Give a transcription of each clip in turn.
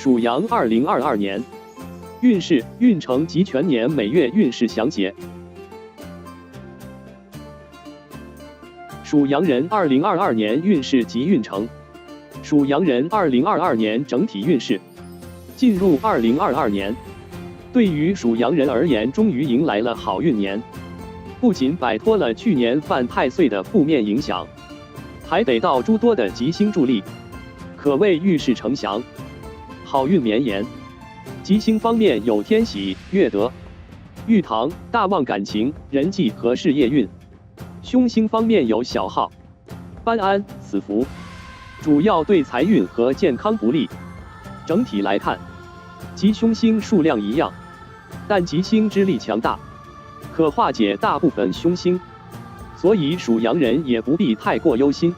属羊2022年运势、运程及全年每月运势详解。属羊人2022年运势及运程。属羊人2022年整体运势。进入2022年，对于属羊人而言，终于迎来了好运年，不仅摆脱了去年犯太岁的负面影响，还得到诸多的吉星助力，可谓运势呈祥，好运绵延。吉星方面有天喜、月德、玉堂，大旺感情、人际和事业运。凶星方面有小耗、班安、死符，主要对财运和健康不利。整体来看，吉凶星数量一样，但吉星之力强大，可化解大部分凶星，所以属羊人也不必太过忧心，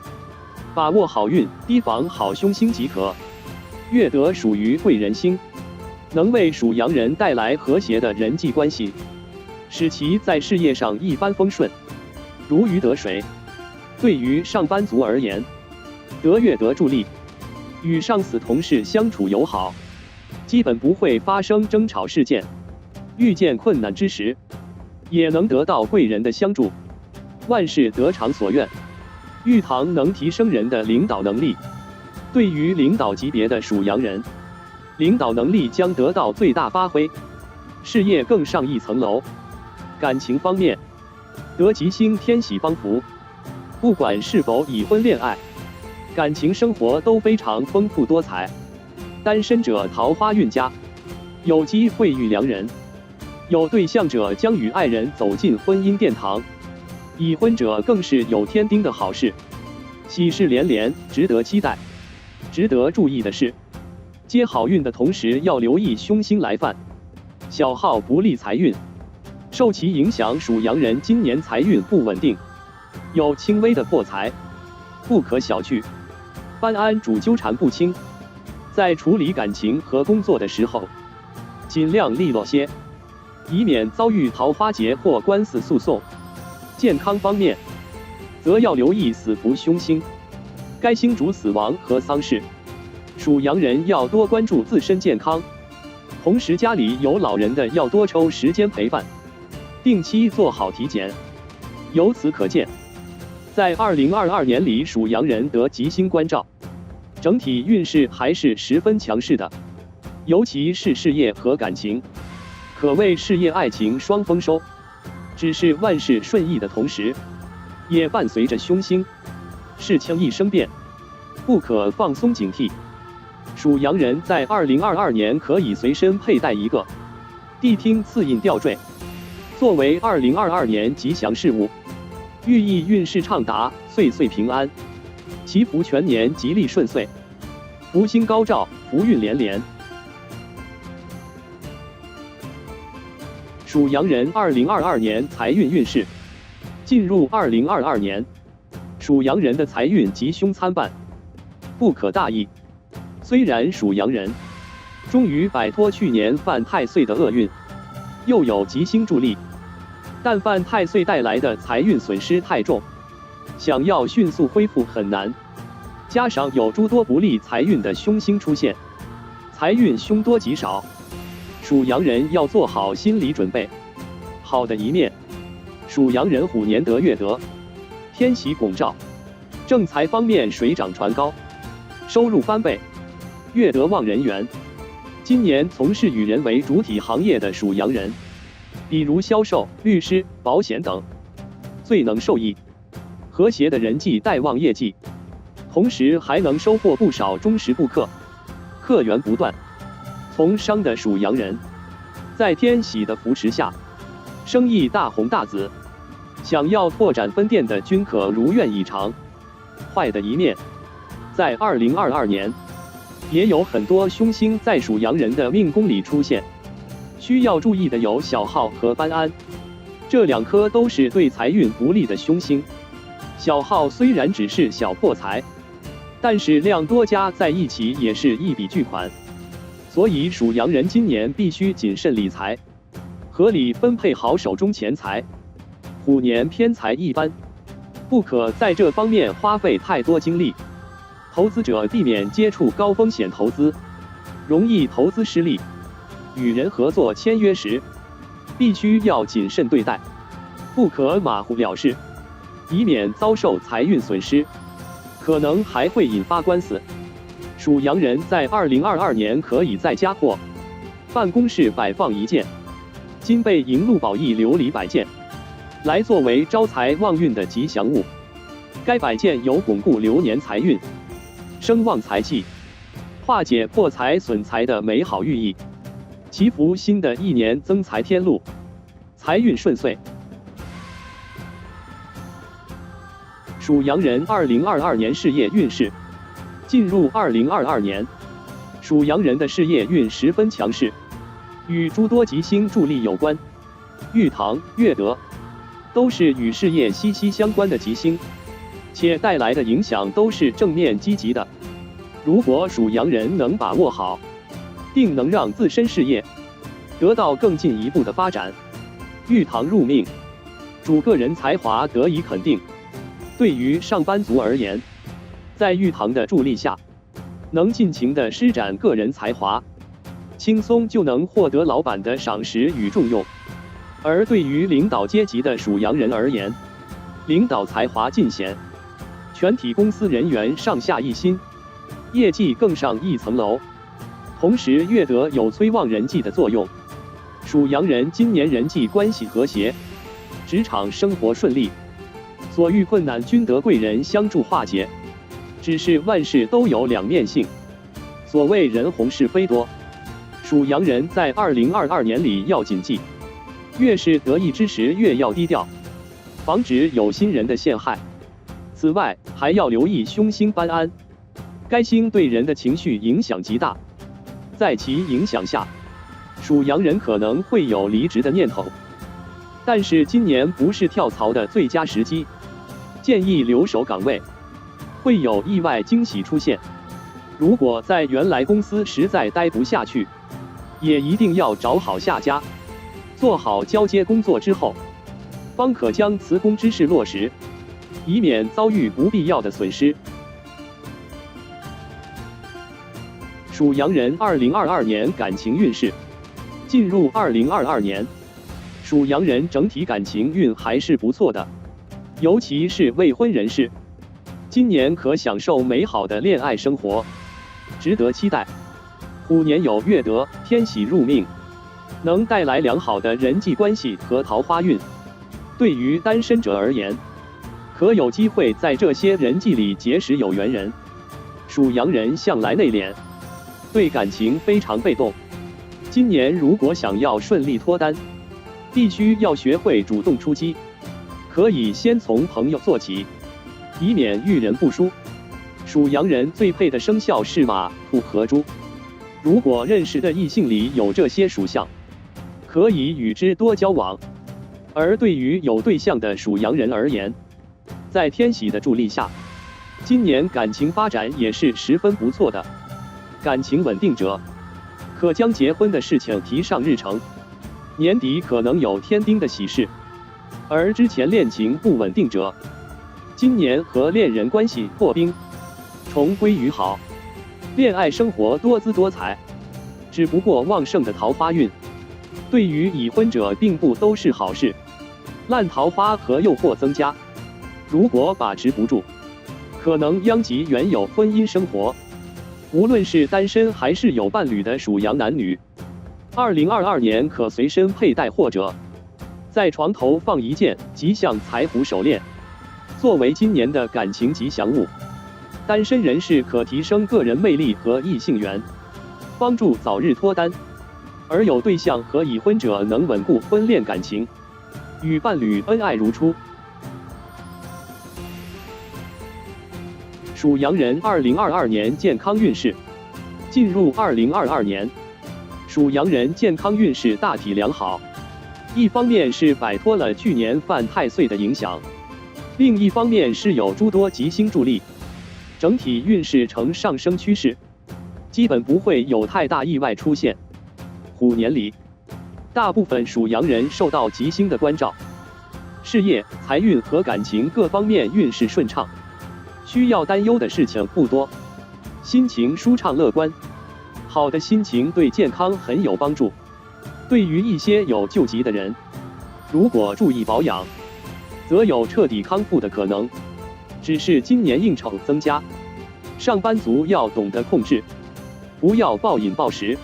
把握好运，提防好凶星即可。月德属于贵人星，能为属羊人带来和谐的人际关系，使其在事业上一帆风顺，如鱼得水。对于上班族而言，得月德助力，与上司同事相处友好，基本不会发生争吵事件。遇见困难之时，也能得到贵人的相助，万事得偿所愿。玉堂能提升人的领导能力，对于领导级别的属羊人，领导能力将得到最大发挥，事业更上一层楼。感情方面，得吉星天喜帮扶，不管是否已婚恋爱，感情生活都非常丰富多彩。单身者桃花运佳，有机会遇良人；有对象者将与爱人走进婚姻殿堂；已婚者更是有添丁的好事，喜事连连，值得期待。值得注意的是，接好运的同时要留意凶星来犯，小耗不利财运。受其影响，属羊人今年财运不稳定，有轻微的破财，不可小觑。班安主纠缠不清，在处理感情和工作的时候，尽量利落些，以免遭遇桃花劫或官司诉讼。健康方面，则要留意死符凶星，该星主死亡和丧事，属羊人要多关注自身健康，同时家里有老人的要多抽时间陪伴，定期做好体检。由此可见，在2022年里，属羊人得吉星关照，整体运势还是十分强势的，尤其是事业和感情，可谓事业爱情双丰收。只是万事顺意的同时，也伴随着凶星，事轻易生变，不可放松警惕。属羊人在2022年可以随身佩戴一个谛听刺印吊坠，作为2022年吉祥事物，寓意运势畅达，岁岁平安，祈福全年吉利顺遂，福星高照，福运连连。属羊人2022年财运运势。进入2022年，属羊人的财运吉凶参半，不可大意。虽然属羊人终于摆脱去年犯太岁的厄运，又有吉星助力，但犯太岁带来的财运损失太重，想要迅速恢复很难。加上有诸多不利财运的凶星出现，财运凶多吉少，属羊人要做好心理准备。好的一面，属羊人虎年得月德，天喜拱照，正财方面水涨船高，收入翻倍，月德旺人缘。今年从事与人为主体行业的属羊人，比如销售、律师、保险等，最能受益。和谐的人际带旺业绩，同时还能收获不少忠实顾客，客源不断。从商的属羊人，在天喜的扶持下，生意大红大紫，想要拓展分店的均可如愿以偿。坏的一面，在2022年，也有很多凶星在属羊人的命宫里出现，需要注意的有小耗和班安，这两颗都是对财运不利的凶星。小耗虽然只是小破财，但是量多加在一起也是一笔巨款，所以属羊人今年必须谨慎理财，合理分配好手中钱财。虎年偏财一般，不可在这方面花费太多精力。投资者避免接触高风险投资，容易投资失利。与人合作签约时，必须要谨慎对待，不可马虎了事，以免遭受财运损失，可能还会引发官司。属羊人在2022年可以在家或办公室摆放一件金贝银鹿宝义琉璃摆件，来作为招财旺运的吉祥物。该摆件有巩固流年财运、生旺财气、化解破财损财的美好寓意，祈福新的一年增财添禄，财运顺遂。属羊人2022年事业运势。进入2022年，属羊人的事业运十分强势，与诸多吉星助力有关。玉堂、月德都是与事业息息相关的吉星，且带来的影响都是正面积极的。如果属羊人能把握好，定能让自身事业得到更进一步的发展。玉堂入命，主个人才华得以肯定。对于上班族而言，在玉堂的助力下，能尽情地施展个人才华，轻松就能获得老板的赏识与重用。而对于领导阶级的属羊人而言，领导才华尽显，全体公司人员上下一心，业绩更上一层楼。同时，月德有催旺人际的作用，属羊人今年人际关系和谐，职场生活顺利，所遇困难均得贵人相助化解。只是万事都有两面性，所谓人红是非多，属羊人在2022年里要谨记，越是得意之时越要低调，防止有心人的陷害。此外，还要留意凶星班安，该星对人的情绪影响极大，在其影响下，属羊人可能会有离职的念头。但是今年不是跳槽的最佳时机，建议留守岗位，会有意外惊喜出现。如果在原来公司实在待不下去，也一定要找好下家，做好交接工作之后，方可将辞工之事落实，以免遭遇不必要的损失。属羊人2022年感情运势。进入2022年，属羊人整体感情运还是不错的，尤其是未婚人士，今年可享受美好的恋爱生活，值得期待。虎年有月德、天喜入命，能带来良好的人际关系和桃花运。对于单身者而言，可有机会在这些人际里结识有缘人。属羊人向来内敛，对感情非常被动，今年如果想要顺利脱单，必须要学会主动出击，可以先从朋友做起，以免遇人不淑。属羊人最配的生肖是马、兔和猪，如果认识的异性里有这些属相，可以与之多交往。而对于有对象的属羊人而言，在天喜的助力下，今年感情发展也是十分不错的。感情稳定者，可将结婚的事情提上日程，年底可能有添丁的喜事。而之前恋情不稳定者，今年和恋人关系破冰，重归于好，恋爱生活多姿多彩。只不过旺盛的桃花运，对于已婚者并不都是好事，烂桃花和诱惑增加，如果把持不住，可能殃及原有婚姻生活。无论是单身还是有伴侣的属羊男女，2022年可随身佩戴或者在床头放一件吉祥财虎手链，作为今年的感情吉祥物。单身人士可提升个人魅力和异性缘，帮助早日脱单；而有对象和已婚者能稳固婚恋感情，与伴侣恩爱如初。属羊人2022年健康运势。进入2022年，属羊人健康运势大体良好，一方面是摆脱了去年犯太岁的影响，另一方面是有诸多吉星助力，整体运势呈上升趋势，基本不会有太大意外出现。虎年里，大部分属羊人受到吉星的关照，事业、财运和感情各方面运势顺畅，需要担忧的事情不多，心情舒畅乐观。好的心情对健康很有帮助。对于一些有旧疾的人，如果注意保养，则有彻底康复的可能。只是今年应酬增加，上班族要懂得控制，不要暴饮暴食，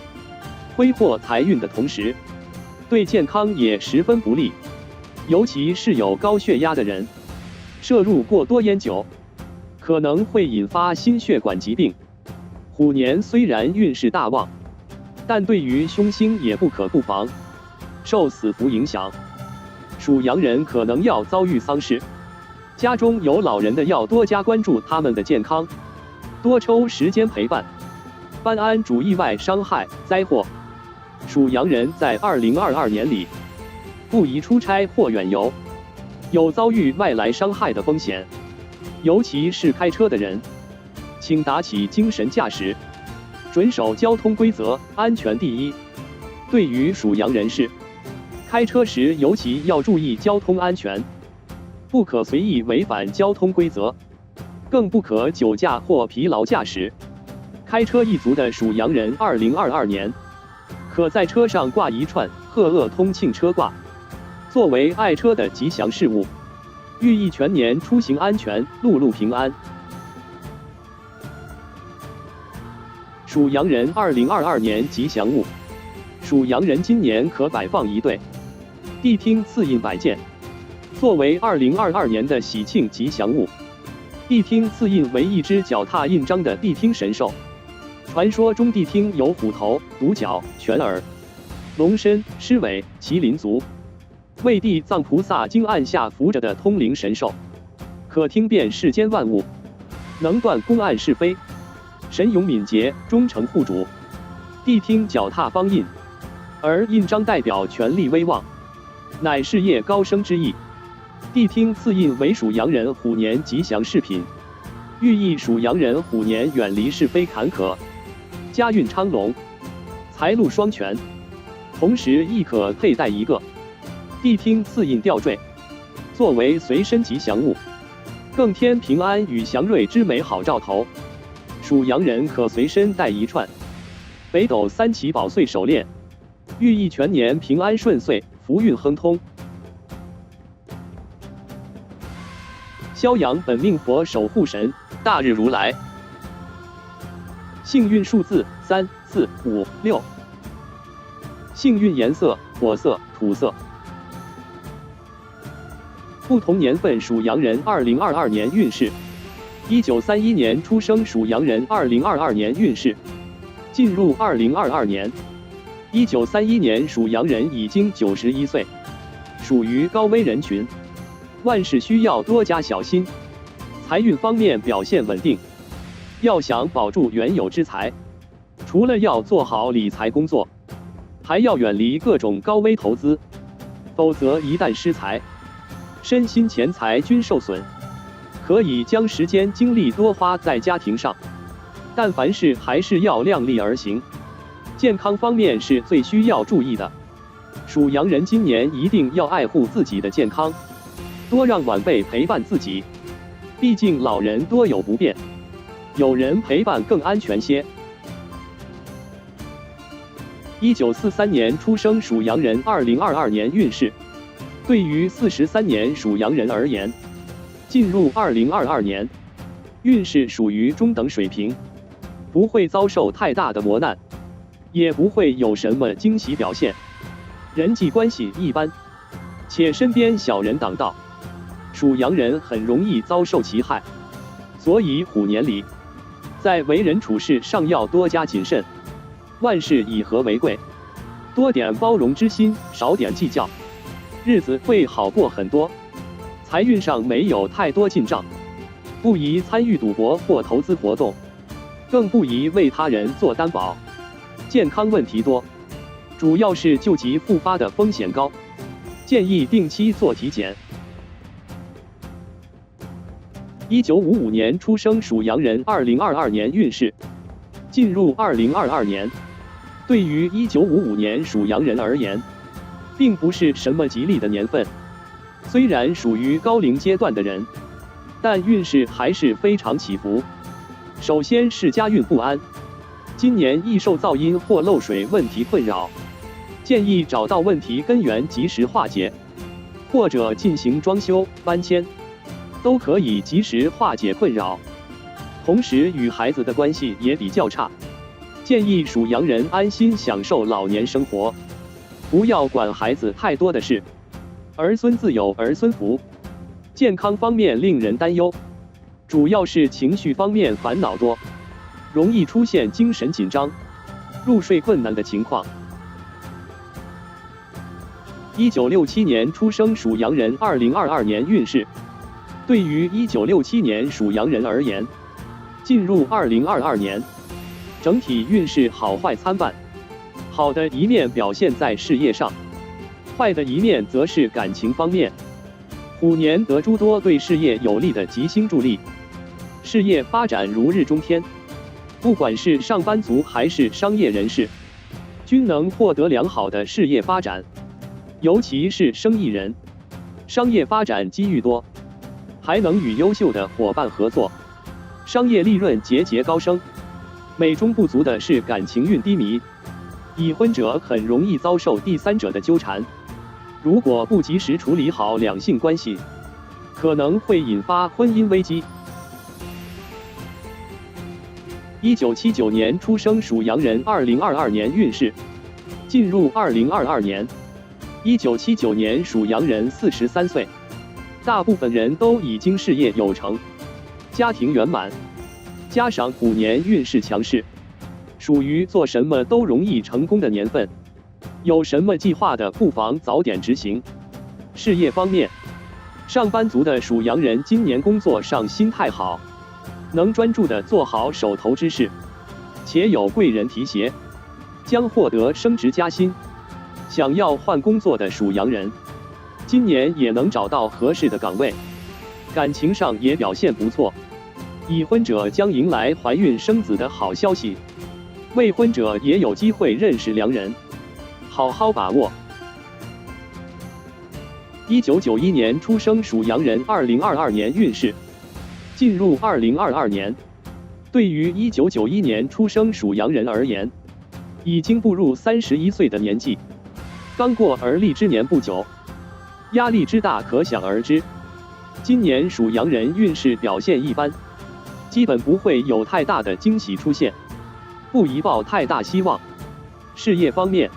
挥霍财运的同时，对健康也十分不利。尤其是有高血压的人，摄入过多烟酒，可能会引发心血管疾病。虎年虽然运势大旺，但对于凶星也不可不防，受死符影响，属羊人可能要遭遇丧事。家中有老人的要多加关注他们的健康，多抽时间陪伴，搬安主意外伤害灾祸。属羊人在2022年里，不宜出差或远游，有遭遇外来伤害的风险。尤其是开车的人，请打起精神驾驶，遵守交通规则，安全第一。对于属羊人士，开车时尤其要注意交通安全，不可随意违反交通规则，更不可酒驾或疲劳驾驶。开车一族的属羊人，2022年可在车上挂一串鹤鄂通庆车挂，作为爱车的吉祥事物，寓意全年出行安全，路路平安。属羊人2022年吉祥物，属羊人今年可摆放一对谛听刺印摆件，作为2022年的喜庆吉祥物。谛听刺印为一只脚踏印章的谛听神兽，传说中谛听有虎头、独角、犬耳、龙身、狮尾、麒麟足，为地藏菩萨经案下伏着的通灵神兽，可听遍世间万物，能断公案是非，神勇敏捷，忠诚护主。谛听脚踏方印，而印章代表权力威望，乃事业高升之意。谛听刺印为属羊人虎年吉祥饰品，寓意属羊人虎年远离是非坎坷，家运昌隆，财路双全。同时亦可佩戴一个谛听刺印吊坠，作为随身吉祥物，更添平安与祥瑞之美好兆头。属羊人可随身带一串北斗三奇宝穗手链，寓意全年平安顺遂，福运亨通。萧阳本命佛守护神大日如来，幸运数字3、4、5、6，幸运颜色火色、土色。不同年份属羊人2022年运势：1931年出生属羊人2022年运势。进入2022年，1931年属羊人已经91岁，属于高危人群，万事需要多加小心。财运方面表现稳定，要想保住原有之财，除了要做好理财工作，还要远离各种高危投资，否则一旦失财，身心钱财均受损。可以将时间精力多花在家庭上，但凡事还是要量力而行。健康方面是最需要注意的，属羊人今年一定要爱护自己的健康，多让晚辈陪伴自己，毕竟老人多有不便，有人陪伴更安全些。1943年出生属羊人2022年运势，对于43年属羊人而言，进入2022年，运势属于中等水平，不会遭受太大的磨难，也不会有什么惊喜表现。人际关系一般，且身边小人挡道，属羊人很容易遭受其害。所以虎年里，在为人处事上要多加谨慎，万事以和为贵，多点包容之心，少点计较，日子会好过很多。财运上没有太多进账，不宜参与赌博或投资活动，更不宜为他人做担保。健康问题多，主要是旧疾复发的风险高，建议定期做体检。1955年出生属羊人2022年运势，进入2022年，对于1955年属羊人而言，并不是什么吉利的年份。虽然属于高龄阶段的人，但运势还是非常起伏。首先是家运不安，今年易受噪音或漏水问题困扰，建议找到问题根源及时化解，或者进行装修、搬迁，都可以及时化解困扰。同时与孩子的关系也比较差，建议属羊人安心享受老年生活，不要管孩子太多的事。儿孙自有儿孙福。健康方面令人担忧，主要是情绪方面烦恼多，容易出现精神紧张、入睡困难的情况。1967年出生属羊人2022年运势。对于1967年属羊人而言，进入2022年，整体运势好坏参半，好的一面表现在事业上，坏的一面则是感情方面。虎年得诸多对事业有利的吉星助力，事业发展如日中天，不管是上班族还是商业人士，均能获得良好的事业发展。尤其是生意人，商业发展机遇多，还能与优秀的伙伴合作，商业利润节节高升。美中不足的是感情运低迷，已婚者很容易遭受第三者的纠缠，如果不及时处理好两性关系，可能会引发婚姻危机。1979年出生属羊人2022年运势。进入2022年，1979年属羊人43岁，大部分人都已经事业有成，家庭圆满，加上虎年运势强势，属于做什么都容易成功的年份。有什么计划的不妨早点执行。事业方面，上班族的属羊人今年工作上心态好，能专注的做好手头之事，且有贵人提携，将获得升职加薪。想要换工作的属羊人，今年也能找到合适的岗位，感情上也表现不错。已婚者将迎来怀孕生子的好消息，未婚者也有机会认识良人，好好把握。1991年出生属羊人2022年运势。进入2022年，对于1991年出生属羊人而言，已经步入31岁的年纪，刚过而立之年不久，压力之大可想而知。今年属羊人运势表现一般，基本不会有太大的惊喜出现，不宜抱太大希望。事业方面，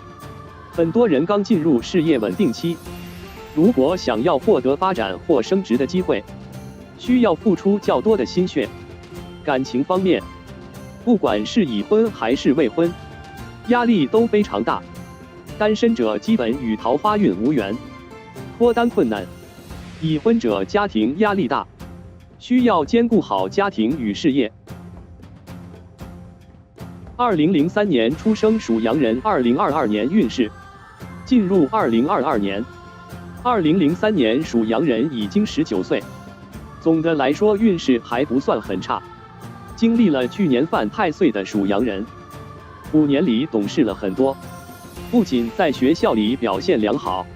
很多人刚进入事业稳定期，如果想要获得发展或升职的机会，需要付出较多的心血。感情方面，不管是已婚还是未婚，压力都非常大。单身者基本与桃花运无缘，脱单困难；已婚者家庭压力大，需要兼顾好家庭与事业。2003年出生属羊人2022年运势。进入2022年，2003年属羊人已经19岁，总的来说运势还不算很差。经历了去年犯太岁的属羊人，5年里懂事了很多，不仅在学校里表现良好，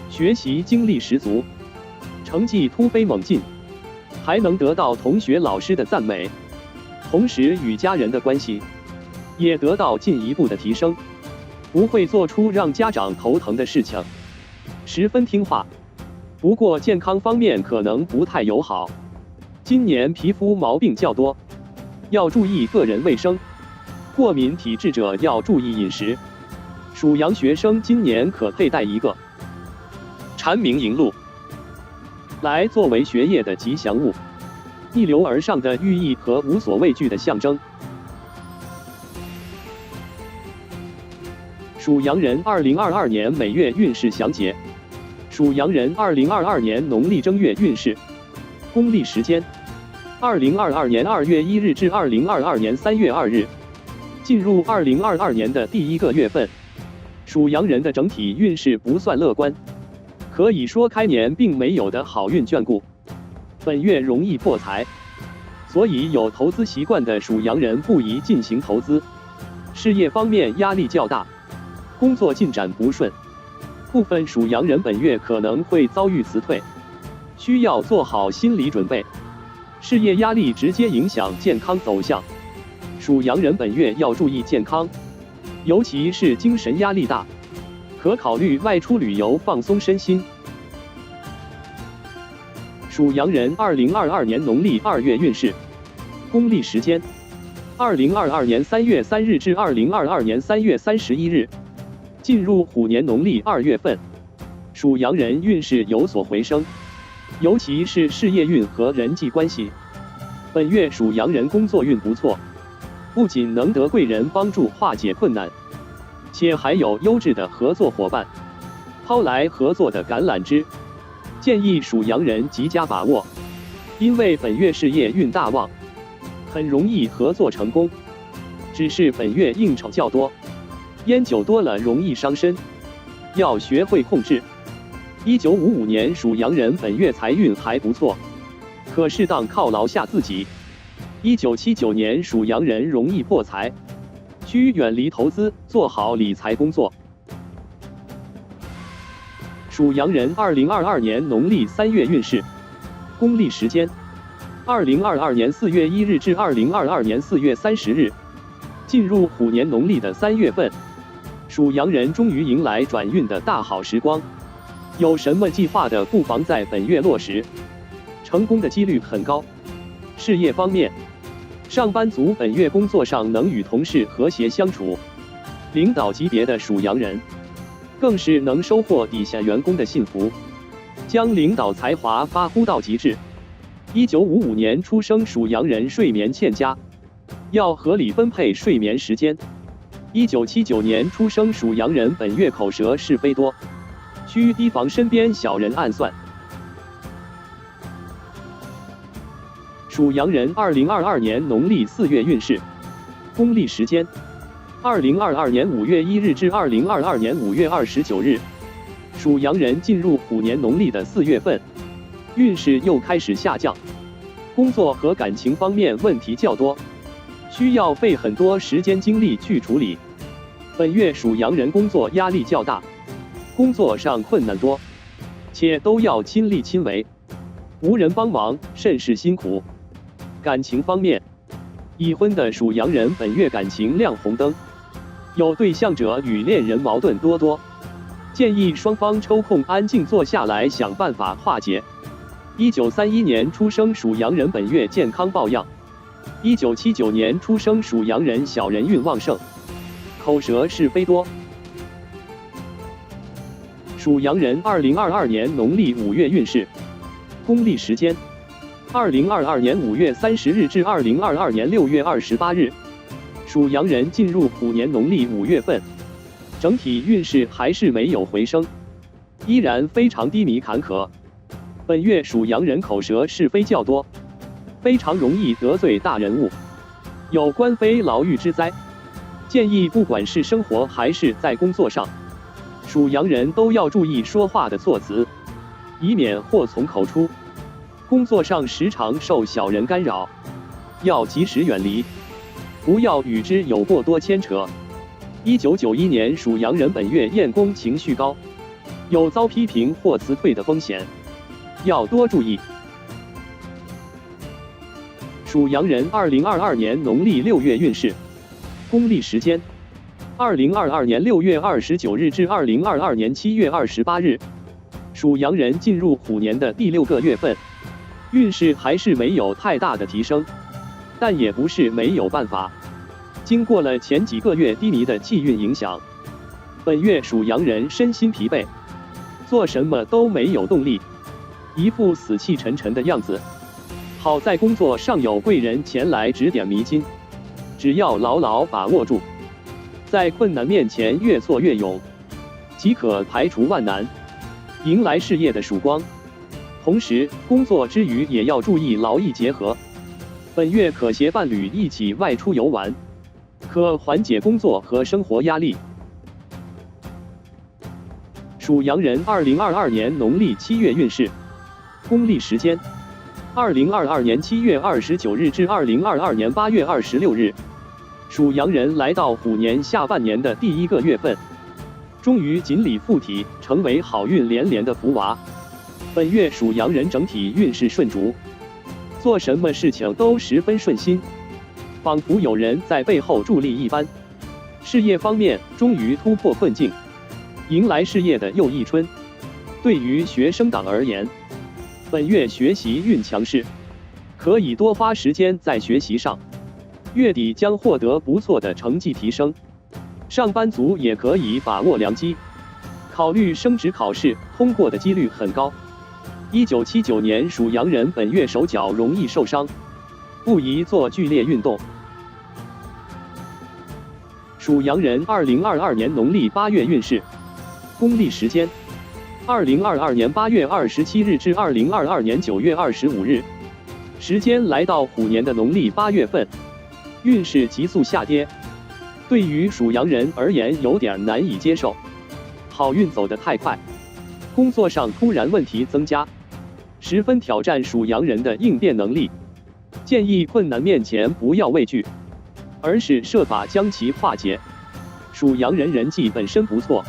学习精力十足，成绩突飞猛进，还能得到同学老师的赞美，同时与家人的关系也得到进一步的提升，不会做出让家长头疼的事情，十分听话。不过健康方面可能不太友好，今年皮肤毛病较多，要注意个人卫生。过敏体质者要注意饮食。属羊学生今年可佩戴一个蝉鸣银鹿来作为学业的吉祥物，逆流而上的寓意和无所畏惧的象征。属羊人2022年每月运势详解。属羊人2022年农历正月运势。公历时间：2022年2月1日至2022年3月2日。进入2022年的第一个月份，属羊人的整体运势不算乐观，可以说开年并没有的好运眷顾，本月容易破财，所以有投资习惯的属羊人不宜进行投资。事业方面压力较大，工作进展不顺，部分属羊人本月可能会遭遇辞退，需要做好心理准备。事业压力直接影响健康走向，属羊人本月要注意健康，尤其是精神压力大，可考虑外出旅游放松身心。属羊人2022年农历2月运势，公历时间：2022年3月3日至2022年3月31日，进入虎年农历2月份，属羊人运势有所回升，尤其是事业运和人际关系。本月属羊人工作运不错，不仅能得贵人帮助化解困难，且还有优质的合作伙伴抛来合作的橄榄枝，建议属羊人极佳把握，因为本月事业运大旺，很容易合作成功。只是本月应酬较多，烟酒多了容易伤身，要学会控制。1955年属羊人本月财运还不错，可适当犒劳下自己。1979年属羊人容易破财，需远离投资，做好理财工作。属羊人2022年农历3月运势，公历时间：2022年4月1日至2022年4月30日，进入虎年农历的3月份，属羊人终于迎来转运的大好时光。有什么计划的，不妨在本月落实，成功的几率很高。事业方面，上班族本月工作上能与同事和谐相处，领导级别的属羊人更是能收获底下员工的信服，将领导才华发挥到极致。1955年出生属羊人睡眠欠佳，要合理分配睡眠时间。1979年出生属羊人本月口舌是非多，需提防身边小人暗算。属羊人2022年农历4月运势，公历时间：2022年5月1日至2022年5月29日，属羊人进入虎年农历的4月份，运势又开始下降，工作和感情方面问题较多，需要费很多时间精力去处理。本月属羊人工作压力较大，工作上困难多，且都要亲力亲为，无人帮忙，甚是辛苦。感情方面，已婚的属羊人本月感情亮红灯，有对象者与恋人矛盾多多，建议双方抽空安静坐下来想办法化解。1931年出生属羊人本月健康抱恙，1979年出生属羊人小人运旺盛，口舌是非多。属羊人2022年农历5月运势，公历时间：2022年5月30日至2022年6月28日，属羊人进入虎年农历5月份，整体运势还是没有回升，依然非常低迷坎坷。本月属羊人口舌是非较多，非常容易得罪大人物，有官非牢狱之灾。建议不管是生活还是在工作上，属羊人都要注意说话的措辞，以免祸从口出。工作上时常受小人干扰，要及时远离，不要与之有过多牵扯。1991年属羊人本月厌工情绪高，有遭批评或辞退的风险，要多注意。属羊人2022年农历6月运势，公历时间：2022年6月29日至2022年7月28日，属羊人进入虎年的第6个月份，运势还是没有太大的提升，但也不是没有办法。经过了前几个月低迷的气运影响，本月属羊人身心疲惫，做什么都没有动力，一副死气沉沉的样子。好在工作上有贵人前来指点迷津，只要牢牢把握住，在困难面前越挫越勇，即可排除万难，迎来事业的曙光。同时，工作之余也要注意劳逸结合。本月可携伴侣一起外出游玩，可缓解工作和生活压力。属羊人2022年农历7月运势，公历时间：2022年7月29日至2022年8月26日，属羊人来到虎年下半年的第1个月份，终于锦鲤附体，成为好运连连的福娃。本月属羊人整体运势顺逐，做什么事情都十分顺心，仿佛有人在背后助力一般。事业方面，终于突破困境，迎来事业的又一春。对于学生党而言，本月学习运强势，可以多花时间在学习上，月底将获得不错的成绩提升。上班族也可以把握良机，考虑升职考试，通过的几率很高。1979年属羊人本月手脚容易受伤，不宜做剧烈运动。属羊人2022年农历8月运势，公历时间2022年8月27日至2022年9月25日，时间来到虎年的农历8月份，运势急速下跌，对于属羊人而言有点难以接受。好运走得太快，工作上突然问题增加，十分挑战属羊人的应变能力。建议困难面前不要畏惧，而是设法将其化解。属羊人人际本身不错，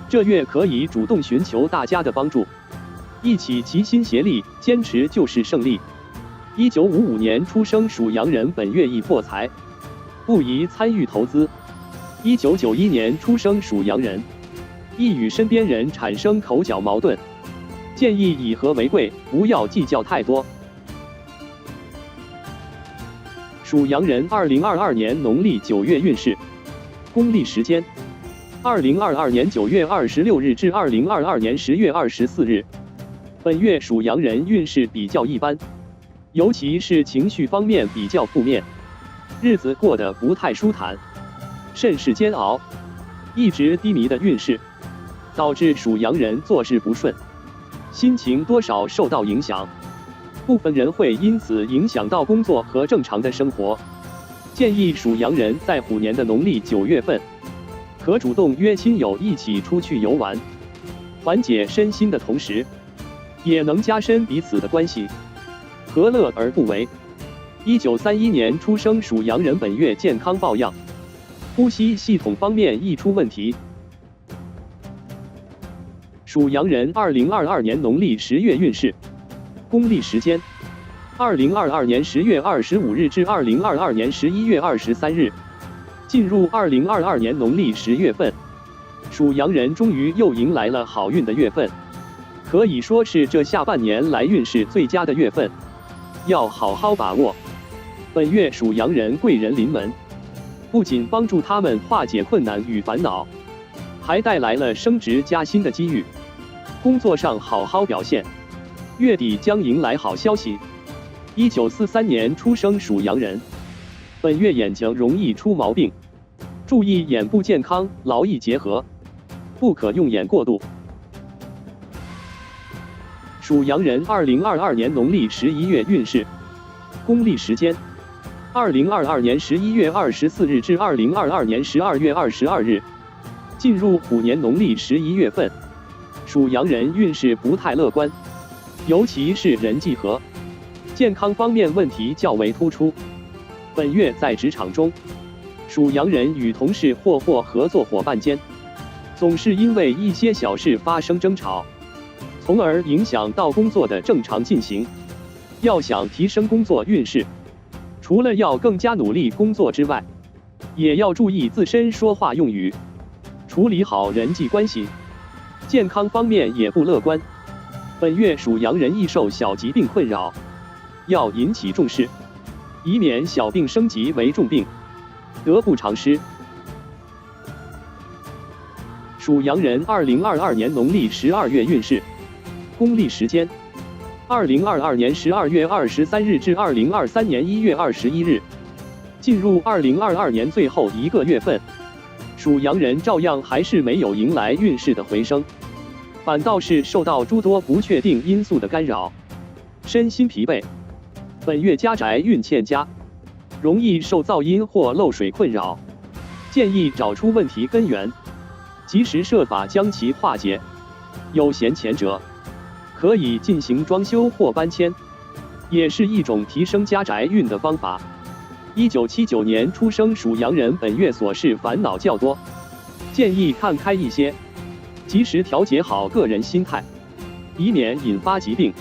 这月可以主动寻求大家的帮助，一起齐心协力，坚持就是胜利。1955年出生属羊人本月易破财，不宜参与投资。1991年出生属羊人，易与身边人产生口角矛盾，建议以和为贵，不要计较太多。属羊人2022年农历9月运势，公历时间2022年9月26日至2022年10月24日。本月属羊人运势比较一般，尤其是情绪方面比较负面，日子过得不太舒坦，甚是煎熬。一直低迷的运势，导致属羊人做事不顺，心情多少受到影响，部分人会因此影响到工作和正常的生活。建议属羊人在虎年的农历9月份，可主动约亲友一起出去游玩，缓解身心的同时，也能加深彼此的关系，何乐而不为？1931年出生属羊人本月健康抱恙，呼吸系统方面易出问题。属羊人2022年农历10月运势，公历时间2022年10月25日至2022年11月23日。进入2022年农历10月份，属羊人终于又迎来了好运的月份，可以说是这下半年来运势最佳的月份，要好好把握。本月属羊人贵人临门，不仅帮助他们化解困难与烦恼，还带来了升职加薪的机遇。工作上好好表现，月底将迎来好消息。1943年出生属羊人，本月眼睛容易出毛病，注意眼部健康，劳逸结合，不可用眼过度。属羊人2022年农历11月运势，公历时间2022年11月24日至2022年12月22日。进入虎年农历11月份，属羊人运势不太乐观，尤其是人际和健康方面问题较为突出。本月在职场中，属羊人与同事或合作伙伴间，总是因为一些小事发生争吵，从而影响到工作的正常进行。要想提升工作运势，除了要更加努力工作之外，也要注意自身说话用语，处理好人际关系。健康方面也不乐观，本月属羊人易受小疾病困扰，要引起重视，以免小病升级为重病，得不偿失。属羊人2022年农历12月运势，公历时间2022年12月23日至2023年1月21日。进入2022年最后一个月份，属羊人照样还是没有迎来运势的回升，反倒是受到诸多不确定因素的干扰，身心疲惫。本月家宅运欠佳，容易受噪音或漏水困扰，建议找出问题根源，及时设法将其化解。有闲钱者，可以进行装修或搬迁，也是一种提升家宅运的方法。1979年出生属羊人本月琐事烦恼较多，建议看开一些，及时调节好个人心态，以免引发疾病。